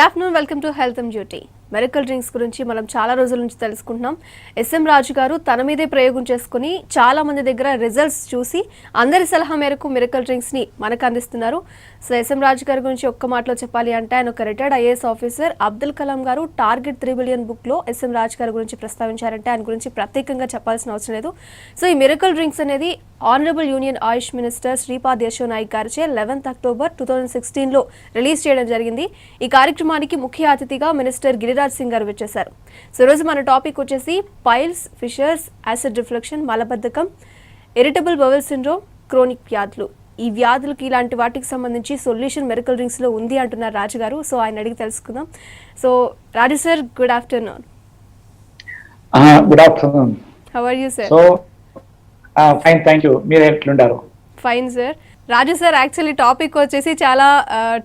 Good afternoon, welcome to health and beauty. Miracle drinks గురించి మనం చాలా రోజుల నుంచి తెలుసుకుంటున్నాం. ఎస్ఎం రాజు గారు తన మీదే ప్రయోగం చేసుకుని చాలా మంది దగ్గర రిజల్ట్స్ చూసి అందరి సలహా మేరకు మెరికల్ డ్రింక్స్ని మనకు అందిస్తున్నారు. సో ఎస్ఎం రాజు గారి గురించి ఒక్క మాటలో చెప్పాలి అంటే ఆయన ఒక retired IAS officer. Abdul Kalam గారు టార్గెట్ 3 బిలియన్ బుక్లో ఎస్ఎం రాజు గారి గురించి ప్రస్తావించారంటే ఆయన గురించి ప్రత్యేకంగా చెప్పాల్సిన అవసరం లేదు. సో ఈ మెరికల్ డ్రింక్స్ అనేది ఆనరబుల్ యూనియన్ ఆయుష్ మినిస్టర్ శ్రీపాద్ యశో నాయక్ గారిచే 11 అక్టోబర్ 2016లో రిలీజ్ చేయడం జరిగింది. ఈ కార్యక్రమానికి ముఖ్య అతిథిగా మినిస్టర్ గిరిరాజ్ సింగ్ గారు వచ్చేశారు. సో రోజు మన టాపిక్ వచ్చేసి పైల్స్, ఫిషర్స్, యాసిడ్ రిఫ్లెక్షన్, మలబద్ధకం, ఇరిటబుల్ బవెల్ సిండ్రోమ్, క్రోనిక్ వ్యాధులు. ఈ వ్యాధులకి ఇలాంటి వాటికి సంబంధించి సొల్యూషన్ మెరికల్ డ్రింక్స్ లో ఉంది అంటున్నారు రాజు గారు. సో ఆయన అడిగి తెలుసుకుందాం. So Raju sir, good afternoon. Good afternoon. How are you sir? So fine, thank you. మీరు ఎట్లుంటారు? Fine sir. Raju sir, actually topic వచ్చేసి చాలా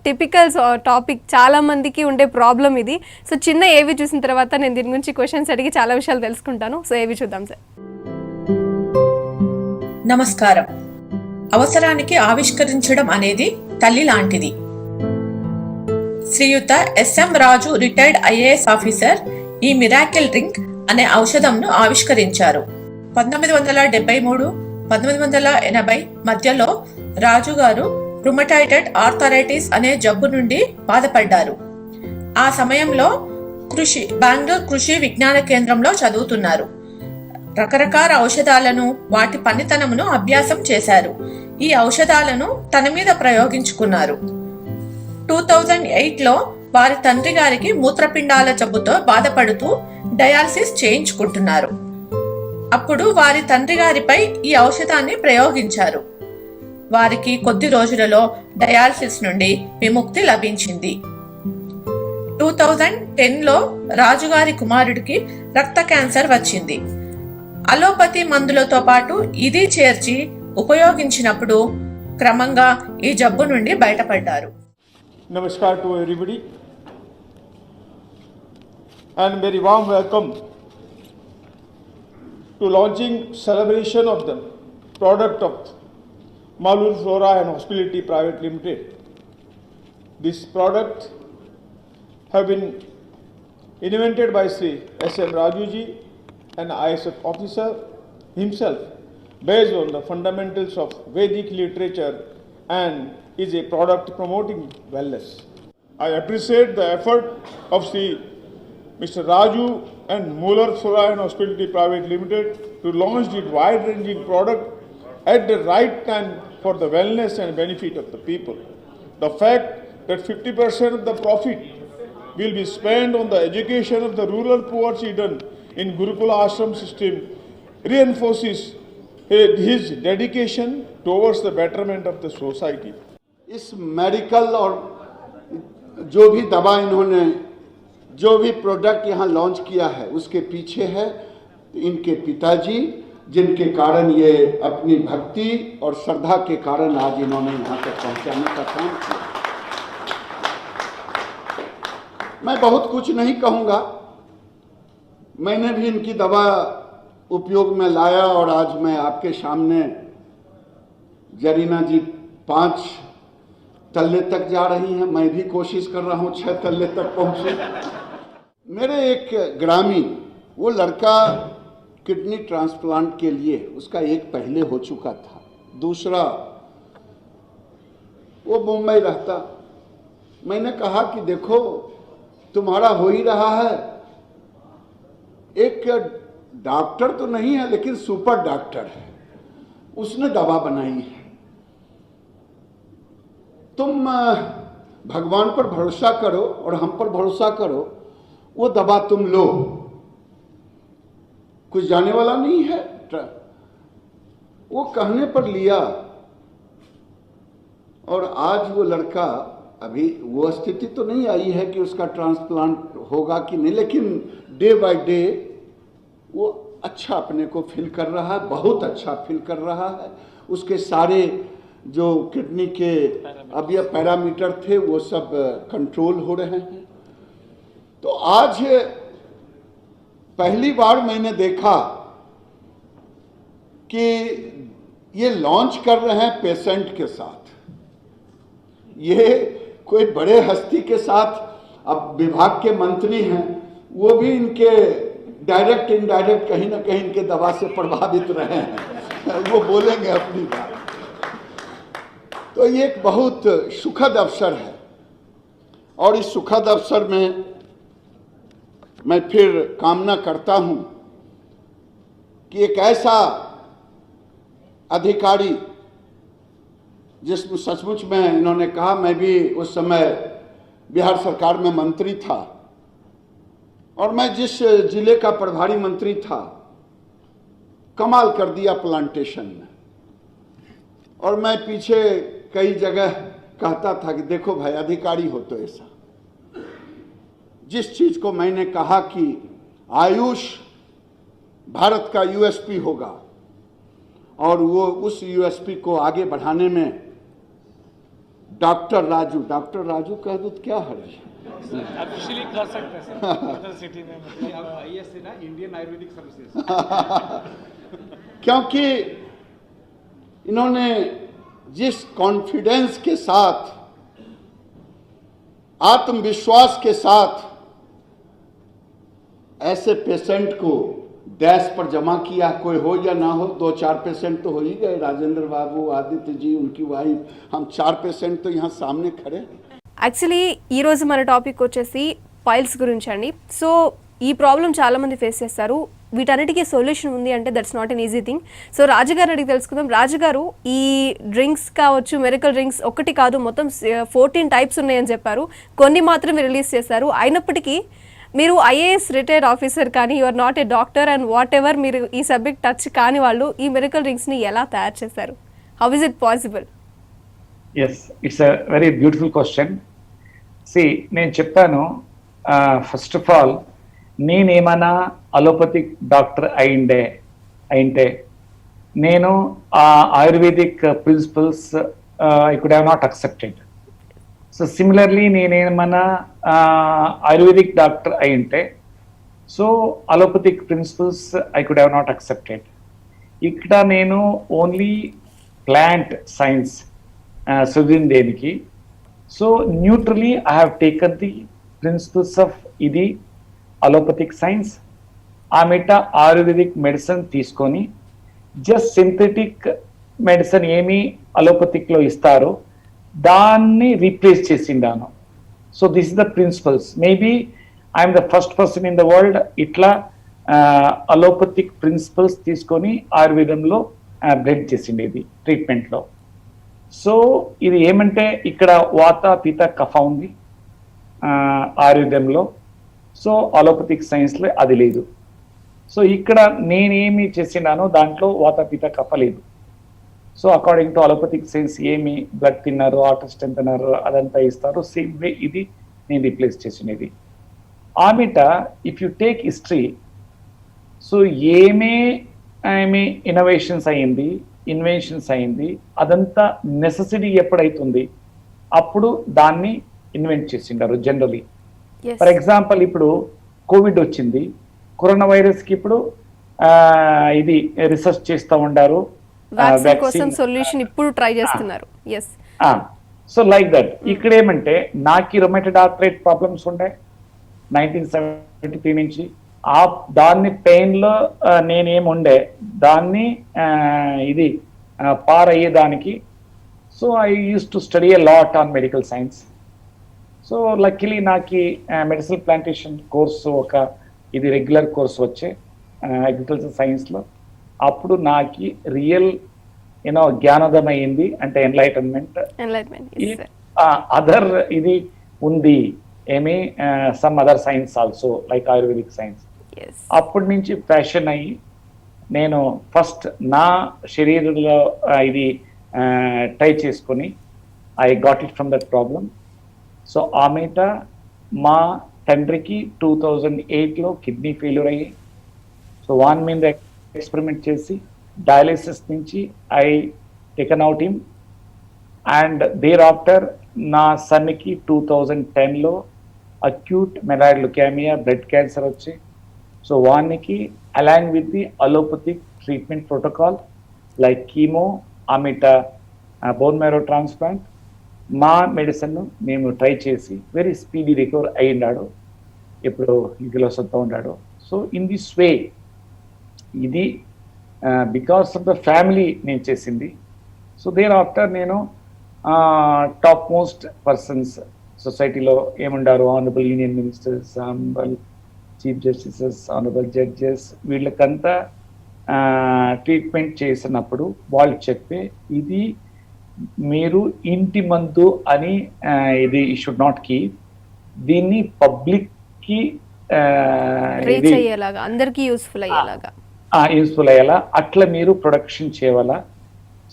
టిపికల్ టాపిక్, చాలా మందికి ఉండే ప్రాబ్లం ఇది. సో చిన్న ఏవి చూసిన తర్వాత నేను దీని గురించి క్వశ్చన్స్ అడిగి చాలా విషయాలు తెలుసుకుంటాను. సో ఏవి చూద్దాం సార్. నమస్కారం. అవసరానికి ఆవిష్కరించడం అనేది తల్లి లాంటిది. శ్రీయుత ఎస్ఎం రాజు రిటైర్డ్ ఐఏఎస్ ఆఫీసర్ ఈ మిరాకిల్ డ్రింక్ అనే ఔషధంను ఆవిష్కరించారు. 1973, 1980 మధ్యలో రాజు గారు రుమటాయిడ్ ఆర్థరైటిస్ అనే జబ్బు నుండి బాధపడ్డారు. ఆ సమయంలో బెంగళూరు కృషి విజ్ఞాన కేంద్రంలో చదువుతున్నారు. రకరకాల ఔషధాలను, వాటి పనితనమును అభ్యాసం చేశారు. ఈ ఔషధాలను తన మీద ప్రయోగించుకున్నారు. 2008లో వారి తండ్రి గారికి మూత్రపిండాల జబ్బుతో బాధపడుతూ డయాలసిస్ చేయించుకుంటున్నారు. అప్పుడు వారి తండ్రి గారిపై ఈ ఔషధాన్ని ప్రయోగించారు. వారికి కొద్ది రోజులలో డయాలసిస్ నుండి విముక్తి లభించింది. 2010లో రాజుగారి కుమారుడికి రక్త క్యాన్సర్ వచ్చింది. అలోపతి మందులతో పాటు ఇది చేర్చి ఉపయోగించినప్పుడు క్రమంగా ఈ జబ్బు నుండి బయటపడ్డారు. నమస్కారం to everybody and very warm welcome to launching celebration of the product of Malur Flora and Hospitality Private Limited. This product have been invented by Sri S.M. Rajuji, an ISF officer himself, based on the fundamentals of Vedic literature, and is a product promoting wellness. I appreciate the effort of Sri Mr. Raju and Muller Flora and Hospitality Private Limited to launch the wide-ranging product at the right time for the wellness and benefit of the people. The fact that 50% of the profit will be spent on the education of the rural poor children in Gurukula Ashram system reinforces his dedication towards the betterment of the society. इस medical और जो भी दवा इन्होंने, जो भी product यहाँ launch किया है, उसके पीछे है इनके पिताजी, जिनके कारण ये अपनी भक्ति और श्रद्धा के कारण आज इन्होंने यहाँ तक पहुँचाने का काम किया। मैं बहुत कुछ नहीं कहूँगा, मैंने भी इनकी दवा उपयोग में लाया और आज मैं आपके सामने, जरीना जी 5 तल्ले तक जा रही हैं, मैं भी कोशिश कर रहा हूँ 6 तल्ले तक पहुँचे। मेरे एक ग्रामीण, वो लड़का किडनी ट्रांसप्लांट के लिए उसका एक पहले हो चुका था, दूसरा वो मुंबई रहता। मैंने कहा कि देखो तुम्हारा हो ही रहा है, एक डॉक्टर तो नहीं है लेकिन सुपर डॉक्टर है, उसने दवा बनाई है, तुम भगवान पर भरोसा करो और हम पर भरोसा करो, वो दवा तुम लो, कुछ जाने वाला नहीं है। वो कहने पर लिया और आज वो लड़का, अभी वो स्थिति तो नहीं आई है कि उसका ट्रांसप्लांट होगा कि नहीं, लेकिन डे बाय डे वो अच्छा अपने को फील कर रहा है, बहुत अच्छा फील कर रहा है। उसके सारे जो किडनी के अब ये पैरामीटर थे वो सब कंट्रोल हो रहे हैं। तो आज पहली बार मैंने देखा कि ये लॉन्च कर रहे हैं पेशेंट के साथ, ये कोई बड़े हस्ती के साथ अब विभाग के मंत्री हैं, वो भी इनके डायरेक्ट इनडायरेक्ट कहीं ना कहीं इनके दवा से प्रभावित रहे हैं। वो बोलेंगे अपनी बात। तो ये एक बहुत सुखद अवसर है, और इस सुखद अवसर में मैं फिर कामना करता हूं कि एक ऐसा अधिकारी, जिसमें सचमुच में इन्होंने कहा, मैं भी उस समय बिहार सरकार में मंत्री था, और मैं जिस जिले का प्रभारी मंत्री था, कमाल कर दिया प्लांटेशन में। और मैं पीछे कई जगह कहता था कि देखो भाई, अधिकारी हो तो ऐसा। जिस चीज को मैंने कहा कि आयुष भारत का यूएसपी होगा, और वो उस यूएसपी को आगे बढ़ाने में डॉक्टर राजू कह दो तो क्या हर्ज है? ऑफिशियली कर सकते हैं सर सिटी में, मतलब आईएससी ना, इंडियन आयुर्वेदिक सर्विसेज। क्योंकि इन्होंने जिस कॉन्फिडेंस के साथ, आत्मविश्वास के साथ ऐसे पेशेंट को डैश पर जमा किया, कोई हो या ना हो, 2-4 पेशेंट तो हो ही गए, राजेंद्र बाबू, आदित्य जी, उनकी वाइफ, हम 4 पेशेंट तो यहाँ सामने खड़े। యాక్చువల్లీ ఈరోజు మన టాపిక్ వచ్చేసి పైల్స్ గురించి అండి. సో ఈ ప్రాబ్లం చాలామంది ఫేస్ చేస్తారు. వీటన్నిటికీ సొల్యూషన్ ఉంది అంటే that's not an easy thing. So రాజుగారు అడిగి తెలుసుకుందాం. రాజుగారు, ఈ డ్రింక్స్ కావచ్చు, మెరికల్ డ్రింక్స్ ఒకటి కాదు, మొత్తం 14 టైప్స్ ఉన్నాయని చెప్పారు. కొన్ని మాత్రమే రిలీజ్ చేశారు. అయినప్పటికీ మీరు ఐఏఎస్ రిటైర్డ్ ఆఫీసర్ కానీ, you are not a doctor and whatever, మీరు ఈ సబ్జెక్ట్ టచ్ కాని వాళ్ళు ఈ మెరికల్ డ్రింక్స్ని ఎలా తయారు చేశారు? How is it possible? Yes, it's a very beautiful question. నేను చెప్పాను, ఫస్ట్ ఆఫ్ ఆల్ నేనేమన్నా అలోపతిక్ డాక్టర్ అయింటే నేను ఆ ayurvedic principles I could have not accepted. So similarly నేనేమన్నా ఆయుర్వేదిక్ డాక్టర్ అయింటే, so allopathic principles I could have not accepted. ఇక్కడ నేను ఓన్లీ ప్లాంట్ సైన్స్ చదివిన దేనికి. So neutrally I have taken the principles of ఇది అలోపతిక్ సైన్స్, ఆమెట ఆయుర్వేదిక్ మెడిసిన్ తీసుకొని just synthetic medicine ఏమి అలోపతిక్లో ఇస్తారో దాన్ని రీప్లేస్ చేసిండాను. So this is the principles. Maybe I'm the first person in the world ఇట్లా అలోపతిక్ ప్రిన్సిపల్స్ తీసుకొని ఆయుర్వేదంలో బ్లెండ్ చేసిండేది ట్రీట్మెంట్లో. సో ఇది ఏమంటే ఇక్కడ వాత పిత కఫ ఉంది ఆయుర్వేదంలో, సో అలోపతిక్ సైన్స్లో అది లేదు. సో ఇక్కడ నేనేమి చేసినానో దాంట్లో వాత పిత కఫ లేదు. So according to allopathic science ఏమి బ్లడ్ తిన్నారు, ఆర్టెస్ట్ ఎంత తిన్నారు అదంతా ఇస్తారు. సేమ్ వే ఇది నేను రీప్లేస్ చేసినది. ఆమెట if you take history, so ఏమి ఇన్నోవేషన్స్ అయింది, ఇన్వెన్షన్స్ అయింది, అదంతా నెసెసిటీ ఎప్పుడైతుంది అప్పుడు దాన్ని ఇన్వెంట్ చేసిండారు జనరలీ. ఫర్ ఎగ్జాంపుల్ ఇప్పుడు కోవిడ్ వచ్చింది, కరోనా వైరస్కి ఇప్పుడు ఇది రీసెర్చ్ చేస్తూ ఉండారు, వ్యాక్సిన్ కోసం సొల్యూషన్ ఇప్పుడు ట్రై చేస్తున్నారు. yes, so like that. ఇక్కడ ఏమంటే నాకు రొమాటైడ్ ఆర్థరైట్ ప్రాబ్లమ్స్ ఉండే 1973 నుంచి. దాన్ని పెయిన్లో నేనేముండే దాన్ని ఇది పారయ్యేదానికి. So I use to study a lot on medical science. So luckily నాకు మెడిసినల్ ప్లాంటేషన్ కోర్సు ఒక ఇది రెగ్యులర్ కోర్స్ వచ్చే అగ్రికల్చర్ సైన్స్లో. అప్పుడు నాకు రియల్ జ్ఞానోదయం అయింది, అంటే ఎన్లైటన్మెంట్. అదర్ ఇది ఉంది ఏమి, some other science also like ayurvedic science. అప్పటి నుంచి ప్యాషన్ అయ్యి నేను ఫస్ట్ నా శరీరంలో ఇది ట్రై చేసుకొని I got it from that problem. So ఆమెట మా తండ్రికి 2008లో కిడ్నీ ఫెయిల్యూర్ అయ్యి, సో వాన్ మీద ఎక్స్పెరిమెంట్ చేసి డయాలిసిస్ నుంచి I taken out him. And thereafter నా సన్కి 2010లో acute myeloid leukaemia blood cancer వచ్చి, సో వానికి along with the allopathic treatment protocol like chemo, ఆమెట బోన్ మ్యారో ట్రాన్స్ప్లాంట్, మా మెడిసిన్ మేము ట్రై చేసి వెరీ స్పీడీ రికవర్ అయ్యిండాడు, ఇప్పుడు ఇంటిలో సొంతం ఉన్నాడు. సో ఇన్ దిస్ వే ఇది బికాస్ ఆఫ్ ద ఫ్యామిలీ నేను చేసింది. సో దేర్ ఆఫ్టర్ నేను టాప్ మోస్ట్ పర్సన్స్ సొసైటీలో ఏముండారు, honourable union ministers, honourable chief justices, honourable judges, వీళ్ళకంతా ట్రీట్మెంట్ చేసినప్పుడు వాళ్ళు చెప్పే ఇది మీరు ఇంటి మందు అని ఇది షుడ్ నాట్ కీప్, దీన్ని పబ్లిక్కి రీచ్ అయ్యేలాగా, అందరికీ యూస్ఫుల్ అయ్యేలాగా యూస్ఫుల్ అయ్యేలా అట్లా మీరు ప్రొడక్షన్ చేయాలా.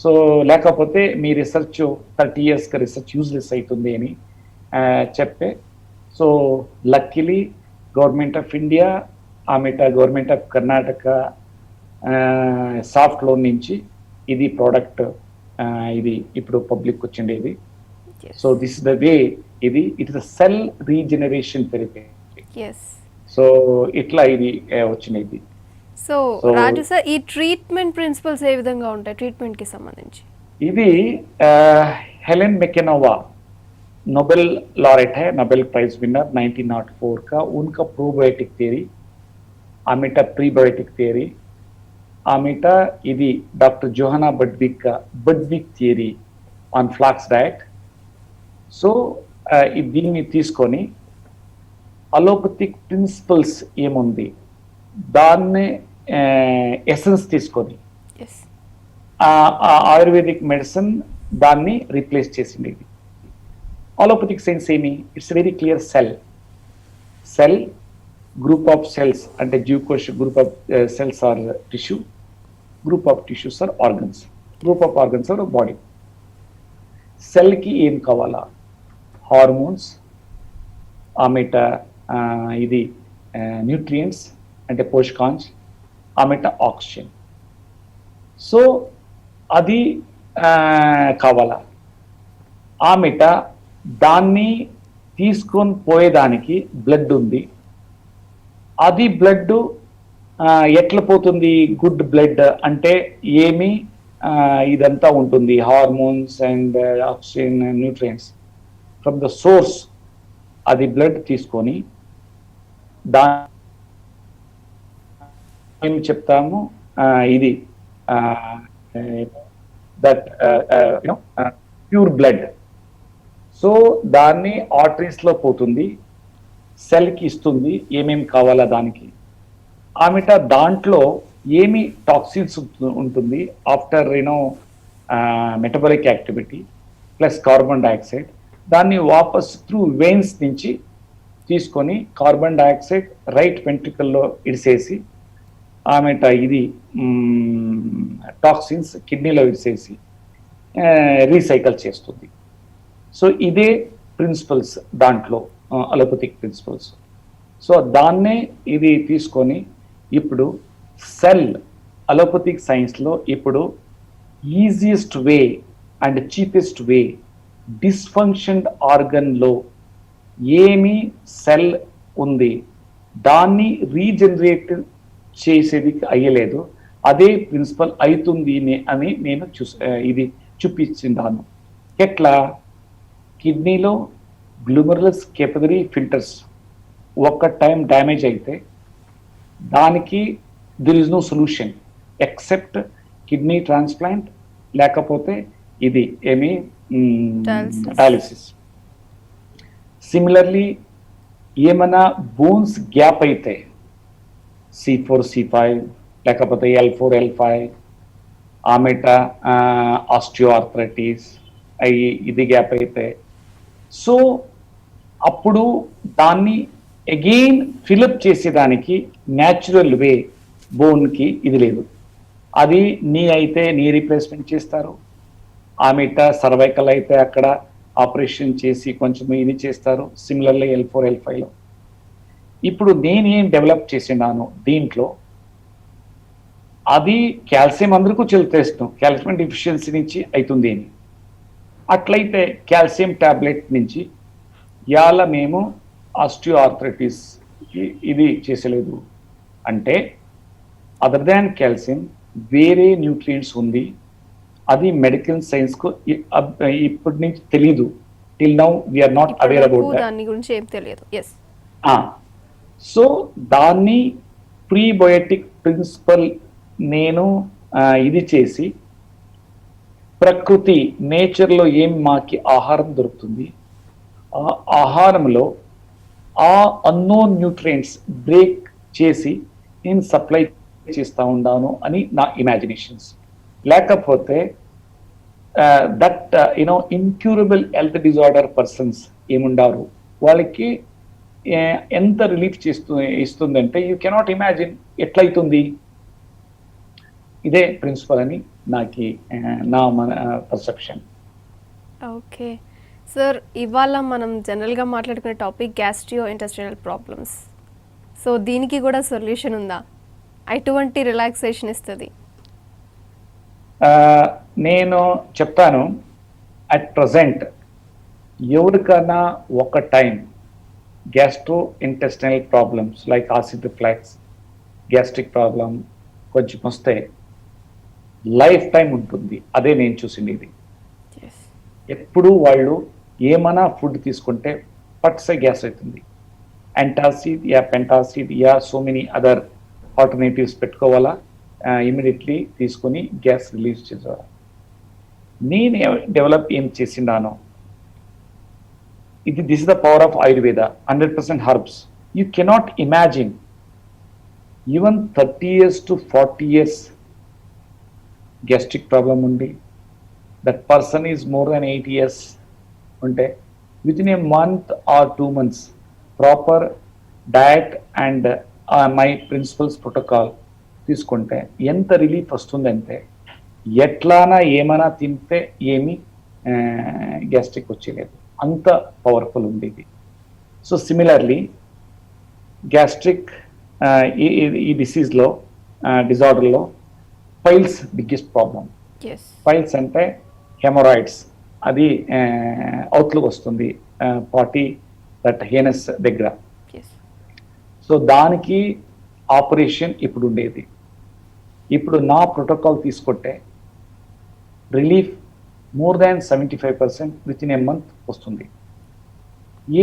సో లేకపోతే మీ రీసెర్చ్ 30 yearsకి రీసెర్చ్ యూజ్లెస్ అవుతుంది అని చెప్పే. So luckily government of India ఆమెట government of Karnataka soft loan నుంచి ఇది ప్రోడక్ట్ ఇది ఇప్పుడు పబ్లిక్ వచ్చిండేది. So this is the way ఇది it is a cell regeneration therapy. So ఇట్లా ఇది వచ్చినది. సో రాజు సార్, ఈ ట్రీట్మెంట్ ప్రిన్సిపల్స్ ఏ విధంగా ఉంటాయి ట్రీట్మెంట్ కి సంబంధించి? ఇది हेलेन मैकेनोवा नोबेल लॉरेट है, नोबेल प्राइज विनर 1904 का. उनका प्रोबायोटिक थियरी, आमेटा प्रीबायोटिक थियरी, आमेटा इदी डॉक्टर जोहाना बड्विक का Budwig theory on flax diet. So దీన్ని తీసుకొని అలోపతిక్ ప్రిన్సిపల్స్ ఏముంది దాన్ని ఎసెన్స్ తీసుకొని ఆయుర్వేదిక్ మెడిసిన్ దాన్ని రీప్లేస్ చేసింది. అలోపతిక్ సైన్స్ ఏమి? It's very clear. Cell group of cells అంటే జీవకోశ group of cells or tissue, group of tissues or organs, group of organs or body. సెల్కి ఏం కావాలా? హార్మోన్స్, ఆమెట ఇది న్యూట్రియంట్స్ అంటే పోషకాంశ్, ఆమెట ఆక్సిజన్. సో అది కావాలా? ఆమెట దాన్ని తీసుకొని పోయేదానికి బ్లడ్ ఉంది. అది బ్లడ్ ఎట్లా పోతుంది? గుడ్ బ్లడ్ అంటే ఏమి ఇదంతా ఉంటుంది, hormones and oxygen nutrients from the source. అది బ్లడ్ తీసుకొని ఏం చెప్తాము ఇది దట్ ప్యూర్ బ్లడ్. సో దాన్ని ఆర్టరీస్లో పోతుంది, సెల్కి ఇస్తుంది ఏమేమి కావాలా దానికి. ఆమెట దాంట్లో ఏమి టాక్సిన్స్ ఉంటుంది after metabolic activity plus carbon dioxide, దాన్ని వాపస్ త్రూ వెయిన్స్ నుంచి తీసుకొని కార్బన్ డైఆక్సైడ్ రైట్ వెంట్రికల్లో ఇడిసేసి ఆమెట ఇది టాక్సిన్స్ కిడ్నీలో ఇడిసేసి రీసైకిల్ చేస్తుంది. సో ఇదే ప్రిన్సిపల్స్ దాంట్లో అలోపతిక్ ప్రిన్సిపల్స్. సో దాన్నే ఇది తీసుకొని ఇప్పుడు సెల్ అలోపతిక్ సైన్స్లో ఇప్పుడు easiest way and cheapest way dysfunctioned ఆర్గన్లో ఏమి సెల్ ఉంది దాన్ని రీజనరేట్ చేసేది అయ్యలేదు, అదే ప్రిన్సిపల్ అవుతుంది అని నేను ఇది చూపించిందాను. ఎట్లా? కిడ్నీలో గ్లూమరులస్ కేపిలరీ ఫిల్టర్స్ ఒక్క టైం డ్యామేజ్ అయితే దానికి there is no solution except kidney transplant లేకపోతే ఇది ఏమి డయాలిసిస్. సిమిలర్లీ ఏమైనా బోన్స్ గ్యాప్ అయితే C4 C5 లేకపోతే L4 L5 ఆమెట ఆస్టియోఆర్థరైటిస్ అయ్యి ఇది గ్యాప్ అయితే సో అప్పుడు దాన్ని అగైన్ ఫిలప్ చేసేదానికి న్యాచురల్ వే బోన్కి ఇది లేదు. అది నీ అయితే నీ రీప్లేస్మెంట్ చేస్తారు, ఆమెట సర్వైకల్ అయితే అక్కడ ఆపరేషన్ చేసి కొంచెం ఇది చేస్తారు. సిమిలర్లీ L4 L5లో ఇప్పుడు నేనేం డెవలప్ చేసినాను దీంట్లో అది కాల్షియం అందరికీ తెలుస్తాం, కాల్షియం డిఫిషియన్సీ నుంచి అవుతుంది అని. అట్లయితే కాల్షియం టాబ్లెట్ నుంచి ఇవాళ మేము ఆస్టియోఆర్థరైటిస్ ఇది చేసలేదు అంటే అదర్ దాన్ కాల్షియం వేరే న్యూట్రియంట్స్ ఉంది. అది మెడికల్ సైన్స్కు ఇప్పటి నుంచి తెలీదు. Till now we're not aware about that. దాని గురించి ఏం తెలియదు. ఎస్. సో దాన్ని ప్రీబయోటిక్ ప్రిన్సిపల్ నేను ఇది చేసి ప్రకృతి నేచర్లో ఏం మాకి ఆహారం దొరుకుతుంది, ఆ ఆహారంలో ఆ అన్నోన్ న్యూట్రియంట్స్ బ్రేక్ చేసి నేను సప్లై చేస్తూ ఉన్నాను అని నా ఇమాజినేషన్స్. లేకపోతే that incurable health disorder persons ఏముండారు వాళ్ళకి ఎంత రిలీఫ్ ఇస్తుందంటే యూ కెనాట్ ఇమాజిన్ ఎట్లయితుంది. ఇదే ప్రిన్సిపల్ అని నాకు నా పర్సెప్షన్. ఓకే సార్, ఇవాళ మనం జనరల్గా మాట్లాడుకునే టాపిక్ గ్యాస్ట్రియో ఇంటెస్టైనల్ ప్రాబ్లమ్స్. సో దీనికి కూడా సొల్యూషన్ ఉందా? ఎటువంటి రిలాక్సేషన్ ఇస్తుంది? నేను చెప్తాను. అట్ ప్రజెంట్ ఎవరికైనా ఒక time gastro intestinal problems like acid reflex, gastric problem కొంచెం వస్తే లైఫ్ టైం ఉంటుంది. అదే నేను చూసింది. ఇది ఎప్పుడు వాళ్ళు ఏమైనా ఫుడ్ తీసుకుంటే పట్సే గ్యాస్ అవుతుంది. యాంటాసిడ్ యా పెంటాసిడ్ యా సో మెనీ అదర్ ఆల్టర్నేటివ్స్ పెట్టుకోవాలా, ఇమీడియట్లీ తీసుకొని గ్యాస్ రిలీజ్ చేసేవాళ్ళ. నేను డెవలప్ ఏం చేసిండాను, this is the power of Ayurveda. 100% herbs. You cannot imagine even 30 years to 40 years gastric problem ఉండి that person is more then 8 years ఉంటే with in a month or 2 months proper diet and my principles protocol తీసుకుంటే ఎంత relief వస్తుందంటే ఎట్లానా ఏమైనా తింటే ఏమి gastric వచ్చేలేదు, అంత powerful ఉంది ఇది. సో సిమిలర్లీ గ్యాస్ట్రిక్ ఈ డిసీజ్లో డిజార్డర్లో పైల్స్ బిగ్గెస్ట్ ప్రాబ్లం. పైల్స్ అంటే హెమరాయిడ్స్, అది అవుట్లుక్ వస్తుంది పార్టీ దట్ హేనస్ దగ్గర. సో దానికి ఆపరేషన్ ఇప్పుడు ఉండేది. ఇప్పుడు నా ప్రోటోకాల్ తీసుకుంటే relief more than 75% with in a month వస్తుంది.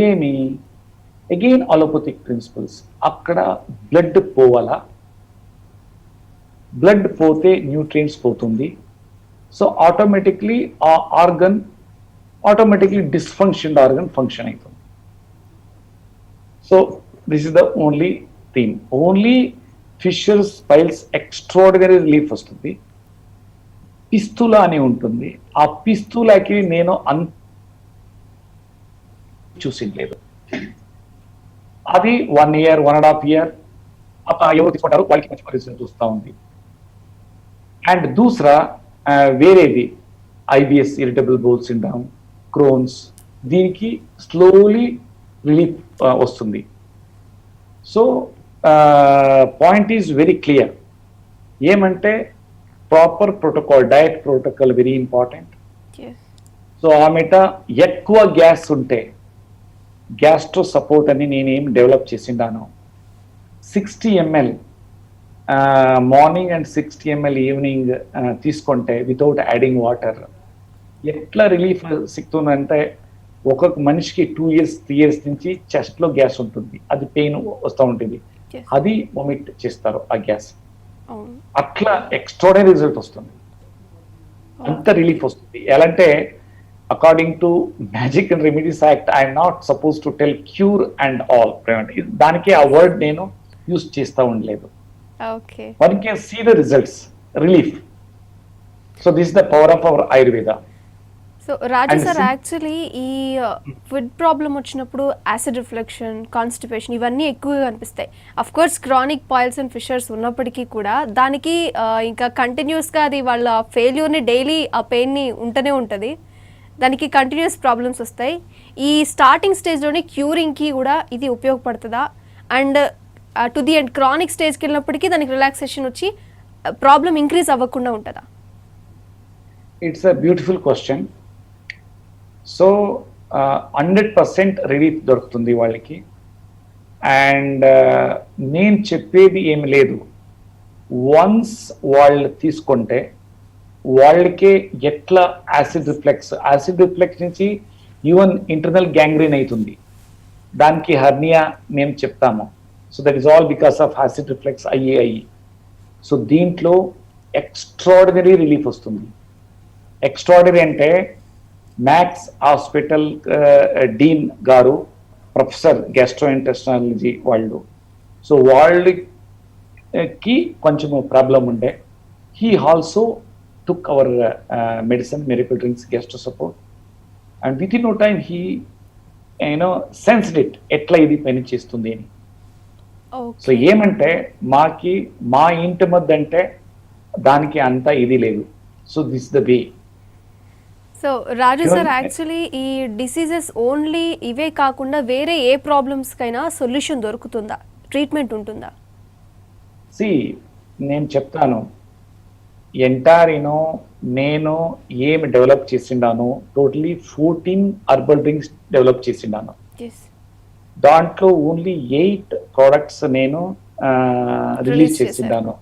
ఏమి అగైన్ అలోపతిక్ ప్రిన్సిపల్స్. అక్కడ బ్లడ్ పోవాలా, బ్లడ్ పోతే న్యూట్రియంట్స్ పోతుంది. సో ఆటోమేటిక్లీ ఆ organ automatically dysfunctioned organ function అవుతుంది. So this is the only theme. Only fissures piles extraordinary relief వస్తుంది. Fistula అని ఉంటుంది. ఆ పిస్తులాకి నేను చూసిండలేదు. అది 1 year 1.5 year ఎవరు తీసుకుంటారు వాళ్ళకి మంచి రిజల్ట్ చూస్తూ ఉంది. అండ్ దూసరా వేరేది IBS irritable bowel syndrome, Crohn's, దీనికి స్లోలీ రిలీఫ్ వస్తుంది. So point is very clear. ఏమంటే proper protocol, diet protocol very important. So ఆమెట ఎక్కువ గ్యాస్ ఉంటే గ్యాస్ట్రో సపోర్ట్ అని నేనేం డెవలప్ చేసిండాను. 60 ml morning and 60 ml evening తీసుకుంటే వితౌట్ యాడింగ్ వాటర్ ఎట్లా రిలీఫ్ సిక్తుందంటే ఒక్కొక్క మనిషికి 2 years 3 years నుంచి చెస్ట్లో గ్యాస్ ఉంటుంది, అది పెయిన్ వస్తూ ఉంటుంది, అది వొమిట్ చేస్తారు ఆ గ్యాస్. అట్లా ఎక్స్ట్రాడినరీ రిజల్ట్ వస్తుంది, అంత రిలీఫ్ వస్తుంది. ఎలా అంటే according to magic and remedies act I'm not suppose to tell cure and all prevent. దానికి ఆ వర్డ్ నేను యూజ్ చేస్తూ ఉండలేదు. One can see the results, relief. So this the power of our Ayurveda. So Raju sir, actually ఈ food problem వచ్చినప్పుడు acid reflection, constipation ఇవన్నీ ఎక్కువగా కనిపిస్తాయి. Of course chronic piles and fissures ఉన్నప్పటికీ కూడా దానికి ఇంకా కంటిన్యూస్గా అది వాళ్ళ ఫెయిల్యూర్ని డైలీ ఆ పెయిన్ని ఉంటూనే ఉంటుంది, దానికి కంటిన్యూస్ ప్రాబ్లమ్స్ వస్తాయి. ఈ స్టార్టింగ్ స్టేజ్లోనే క్యూరింగ్కి కూడా ఇది ఉపయోగపడుతుందా? And to the end chronic స్టేజ్కి వెళ్ళినప్పటికీ దానికి రిలాక్సేషన్ వచ్చి ప్రాబ్లం ఇంక్రీజ్ అవ్వకుండా ఉంటుందా? It's a beautiful question. So 100% relief దొరుకుతుంది వాళ్ళకి. అండ్ నేను చెప్పేది ఏమి లేదు, వన్స్ వాళ్ళు తీసుకుంటే వాళ్ళకే ఎట్లా యాసిడ్ రిఫ్లెక్స్ నుంచి ఈవెన్ ఇంటర్నల్ గ్యాంగ్రీన్ అవుతుంది, దానికి హర్నియా మేము చెప్తాము. So that is all because of acid reflux అయ్యి. సో దీంట్లో ఎక్స్ట్రాడినరీ రిలీఫ్ వస్తుంది. ఎక్స్ట్రాడినరీ అంటే Max hospital dean garu, professor gastrointestinology వాళ్ళు, సో వాళ్ళకి కొంచెం ప్రాబ్లం ఉండే, he also took our medicine miracle drinks gastro support, and within no time he sensed it ఎట్లా ఇది పని చేస్తుంది అని. సో ఏమంటే మా ఇంటి మధ్య అంటే దానికి అంత ఇది లేదు. So this the way. So Raju sir, actually ఈ డిసీజెస్ ఓన్లీ ఇవే కాకుండా వేరే ఏ ప్రాబ్లమ్స్కైనా సొల్యూషన్ దొరుకుతుందా, ట్రీట్మెంట్ ఉంటుందా? నేను చెప్తాను, ఎంటైర్ నేను ఏమి డెవలప్ చేసిండాను, టోటలీ 14 హర్బల్ డ్రింక్స్ డెవలప్ చేసిండాను. దాంట్లో ఓన్లీ 8 ప్రోడక్ట్స్ నేను రిలీజ్ చేసిండాను.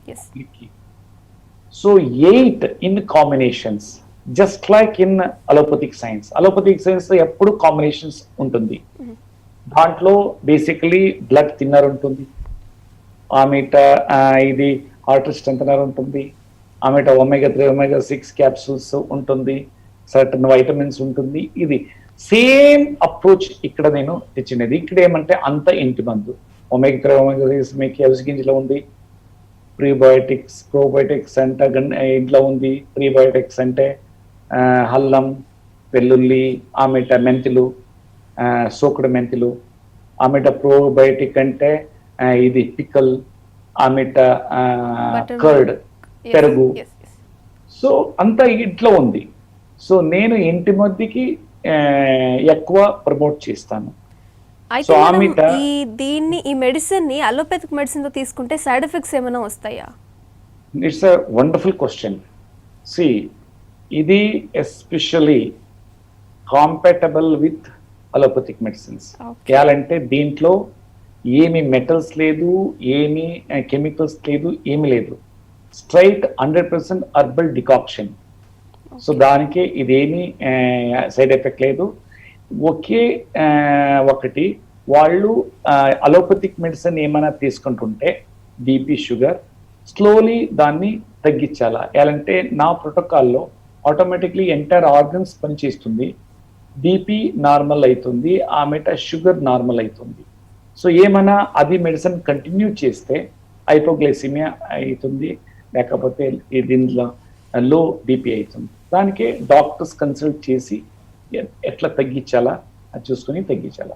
So 8 in combinations, just like in allopathic science. Allopathic science ఎప్పుడు కాంబినేషన్స్ ఉంటుంది. దాంట్లో బేసికలీ బ్లడ్ థిన్నర్ ఉంటుంది, ఆమెట ఇది హార్ట్ స్ట్రెంథనర్ ఉంటుంది, ఆమెట omega-3 omega-6 క్యాప్సూల్స్ ఉంటుంది, సర్టన్ వైటమిన్స్ ఉంటుంది. ఇది సేమ్ అప్రోచ్ ఇక్కడ నేను తెచ్చినది. ఇక్కడ ఏమంటే అంత ఇంటి మందు, omega-3 omega-6 మీకు అవిసి గింజలో ఉంది, ప్రీబయోటిక్స్ ప్రోబయోటిక్స్ అంటే ఇంట్లో ఉంది. ప్రీబయోటిక్స్ అంటే అల్లం, వెల్లుల్లి, ఆమెట మెంతులు, సోకుడు మెంతులు. ఆమెట ప్రోబయోటిక్ అంటే ఇది పికల్, ఆమెట కర్డ్, పెరుగు. సో అంతా ఇంట్లో ఉంది. సో నేను ఇంటి మధ్యకి ఎక్కువ ప్రమోట్ చేస్తాను. అయితే దీన్ని ఈ మెడిసిన్ ని అలోపతిక్ మెడిసిన్ తో తీసుకుంటే సైడ్ ఎఫెక్ట్స్ ఏమైనా వస్తాయా? It's a wonderful question. ఇది especially compatible with allopathic medicines. అంటే దీంట్లో ఏమి మెటల్స్ లేదు, ఏమి కెమికల్స్ లేదు, ఏమి లేదు, స్ట్రైట్ 100% హర్బల్ డికాక్షన్. సో దానికి ఇదేమి సైడ్ ఎఫెక్ట్ లేదు. ఒకే ఒకటి, వాళ్ళు అలోపతిక్ మెడిసిన్ ఏమైనా తీసుకుంటుంటే బీపీ, షుగర్ స్లోలీ దాన్ని తగ్గించాలా. అంటే నా ప్రోటోకాల్లో ఆటోమేటిక్లీ ఎంటైర్ ఆర్గన్స్ పనిచేస్తుంది, బీపీ నార్మల్ అవుతుంది, ఆమెట షుగర్ నార్మల్ అవుతుంది. సో ఏమైనా అది మెడిసిన్ కంటిన్యూ చేస్తే హైపోగ్లైసిమియా అవుతుంది, లేకపోతే దీంట్లో లో బీపీ అవుతుంది. దానికి డాక్టర్స్ కన్సల్ట్ చేసి ఎట్లా తగ్గించాలా అది చూసుకొని తగ్గించాలా.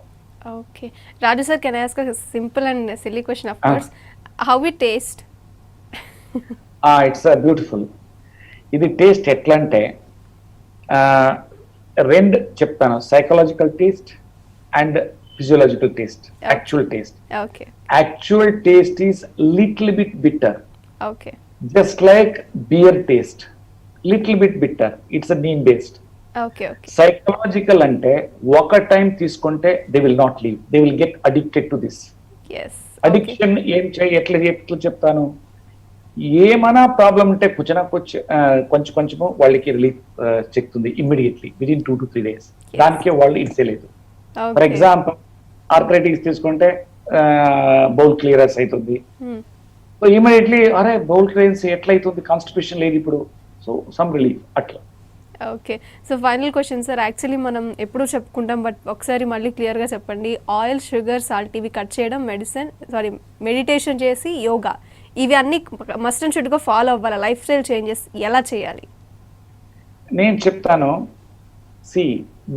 Okay Raju sir, can I ask a simple and silly question of course? How it taste? It's beautiful. ఇది టేస్ట్ ఎట్లా అంటే రెండు చెప్తాను, psychological taste and physiological taste. Actual taste, actual taste is little bit bitter, just like beer taste, little bit bitter. It's a neem based. Okay. Psychological ante oka time తీసుకుంటే they will not leave, they will get addicted to this. Yes. Addiction ఏం ఎట్లా చెప్తాను, ఏమైనా problem ఉంటే కొంచెం వాళ్ళకి relief చెప్తుంది immediately within 2 to 3 days. దానికే వాళ్ళు ఇచ్చేయలేదు. ఫర్ ఎగ్జాంపుల్ ఆర్థరైటిస్ తీసుకుంటే బౌల్ క్లియరెన్స్ అవుతుంది. సో ఇమీడియట్లీ అరే బౌల్ క్లియరెన్స్ ఎట్లయితుంది, కాన్స్టిపేషన్ లేదు ఇప్పుడు, సో సమ్ రిలీఫ్ అట్లా. Okay. So final question sir, actually మనం ఎప్పుడూ చెప్పుకుంటాం బట్ ఒకసారి మళ్ళీ క్లియర్గా చెప్పండి. ఆయిల్, షుగర్, సాల్ట్ ఇవి కట్ చేయడం, మెడిటేషన్ చేసి యోగా, ఇవి అన్ని మస్ట్ అండ్ షుడ్గా ఫాలో అవ్వాలి. లైఫ్ స్టైల్ చేంజెస్ ఎలా చేయాలి? నేను చెప్తాను.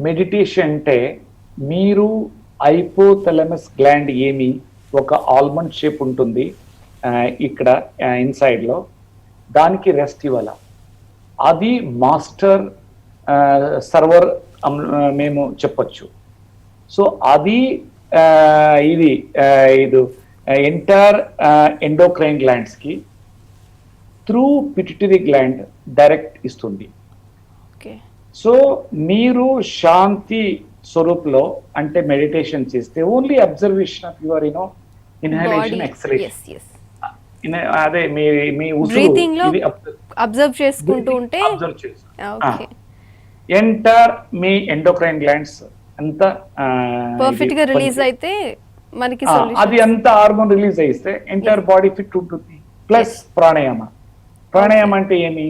మెడిటేషన్ అంటే మీరు హైపోథాలమస్ గ్లాండ్ ఏమి ఒక ఆల్మండ్ షేప్ ఉంటుంది ఇక్కడ ఇన్సైడ్ లో, దానికి రెస్ట్ ఇవ్వాల. అది మాస్టర్ సర్వర్ మేము చెప్పొచ్చు. సో అది ఇది ఎంటైర్ ఎండోక్రైన్ గ్లాండ్స్ కి త్రూ పిట్యూటరీ గ్లాండ్ డైరెక్ట్ ఇస్తుంది. సో మీరు శాంతి స్వరూప్లో అంటే మెడిటేషన్ చేస్తే only observation of your inhalation, exhalation, అదే మీ బ్రీతింగ్ లో అబ్జర్వ్ చేసుకుంటూ ఉంటే. ఎంటర్ మీ ఎండోక్రైన్ గ్లాండ్స్ అంతా పర్ఫెక్ట్ గా రిలీజ్ అయితే మనకి అది అంతా హార్మోన్ రిలీజ్ అయితే ఎంటైర్ బాడీ ఫిట్ ఉంటుంది. ప్లస్ ప్రాణాయామ అంటే ఏమి,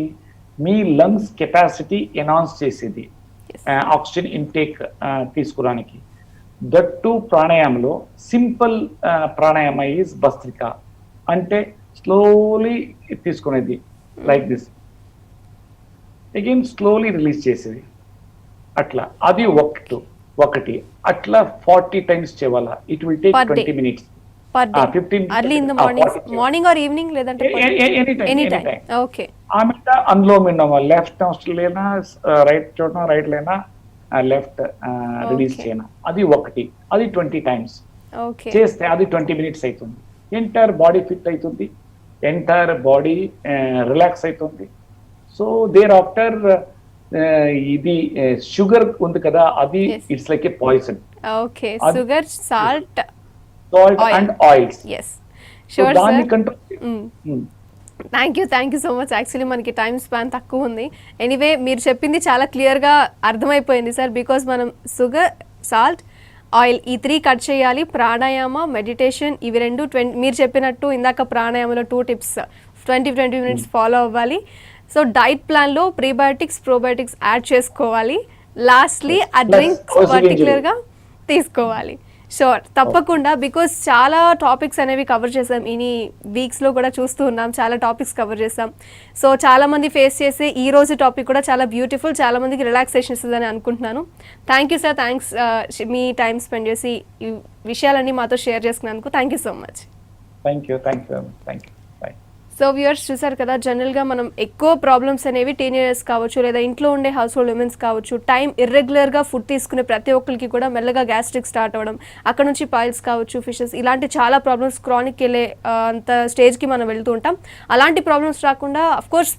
మీ లంగ్స్ కెపాసిటీ ఎనాన్స్ చేసేది, ఆక్సిజన్ ఇంటేక్ తీసుకోవడానికి. దట్ టు ప్రాణాయామంలో సింపుల్ ప్రాణాయామ ఈజ్ భస్త్రిక, అంటే స్లోలీ తీసుకునేది like this, again slowly release చేసేది అట్లా. అది ఒకటి అట్లా 40 times చేయాలా. It will take 20 minutes. Per day 15 early in the morning or evening లేదంటే ఎనీ టైం. ఓకే. ఆమె అందులో లెఫ్ట్ నోస్ట్రిల్ లేనా, రైట్ చూడడం, రైట్ లేనా, లెఫ్ట్ రిలీజ్ చేయనా. అది ఒకటి, అది 20 times ఓకే చేస్తే అది 20 minutes అవుతుంది. ఎంటైర్ బాడీ ఫిట్ అవుతుంది, ఎంటైర్ బాడీ రిలాక్స్ అవుతుంది. సో దేర్ ఆఫ్టర్ ఇది షుగర్ ఉంది కదా, అది it's like A poison. Okay. Sugar, salt and oils. yes sure దాన్ని sir. Control. Thank you so much. Actually మనకి టైం స్పాన్ తక్కువ ఉంది. ఎనీవే మీరు చెప్పింది చాలా క్లియర్గా అర్థమైపోయింది సార్. బికాజ్ మనం షుగర్, సాల్ట్, ఆయిల్ ఈ 3 కట్ చేయాలి. ప్రాణాయామ, మెడిటేషన్ ఇవి 2 మీరు చెప్పినట్టు ఇందాక ప్రాణాయామంలో 2 tips 20 minutes ఫాలో అవ్వాలి. సో డైట్ ప్లాన్లో ప్రీబయోటిక్స్, ప్రోబయోటిక్స్ యాడ్ చేసుకోవాలి. లాస్ట్లీ ఆ డ్రింక్స్ పర్టికులర్గా తీసుకోవాలి. షూర్, తప్పకుండా. బికాస్ చాలా టాపిక్స్ అనేవి కవర్ చేసాం ఇన్ని వీక్స్లో కూడా చూస్తూ ఉన్నాం, చాలా టాపిక్స్ కవర్ చేసాం. సో చాలామంది ఫేస్ చేసే ఈ రోజు టాపిక్ కూడా చాలా బ్యూటిఫుల్, చాలా మందికి రిలాక్సేషన్ ఇస్తుందని అనుకుంటున్నాను. Thank you sir, thanks me time spend చేసి ఈ విషయాలన్నీ మాతో షేర్ చేసుకున్నందుకు. Thank you so much. Thank you. So viewers చూసారు కదా, జనరల్గా మనం ఎక్కువ ప్రాబ్లమ్స్ అనేవి టీనేజర్స్ కావచ్చు లేదా ఇంట్లో ఉండే హౌస్ హోల్డ్ ఉమెన్స్ కావచ్చు, టైం ఇర్రెగ్యులర్గా ఫుడ్ తీసుకునే ప్రతి ఒక్కరికి కూడా మెల్లగా గ్యాస్ట్రిక్ స్టార్ట్ అవ్వడం, అక్కడ నుంచి పైల్స్ కావచ్చు, ఫిషెస్, ఇలాంటి చాలా ప్రాబ్లమ్స్ క్రానిక్ వెళ్ళే అంత స్టేజ్కి మనం వెళ్తూ ఉంటాం. అలాంటి ప్రాబ్లమ్స్ రాకుండా అఫ్కోర్స్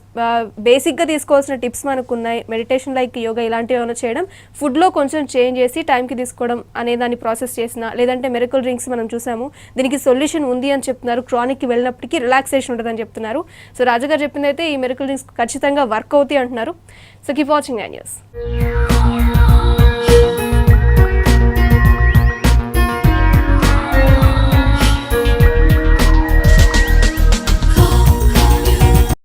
బేసిక్గా తీసుకోవాల్సిన టిప్స్ మనకు ఉన్నాయి. మెడిటేషన్ లైక్ యోగా ఇలాంటివి ఏమైనా చేయడం, ఫుడ్లో కొంచెం చేంజ్ చేసి టైంకి తీసుకోవడం అనే దాన్ని ప్రాసెస్ చేసిన, లేదంటే మిరకల్ డ్రింక్స్ మనం చూసాము, దీనికి సొల్యూషన్ ఉంది అని చెప్తున్నారు. క్రానిక్కి వెళ్ళినప్పటికీ రిలాక్సేషన్ ఉంటుందని చెప్తున్నారు. సో రాజుగారు చెప్పింది అయితే ఈ మిరకల్ డ్రింక్స్ ఖచ్చితంగా వర్క్ అవుతాయి అంటున్నారు. So keep watching I news.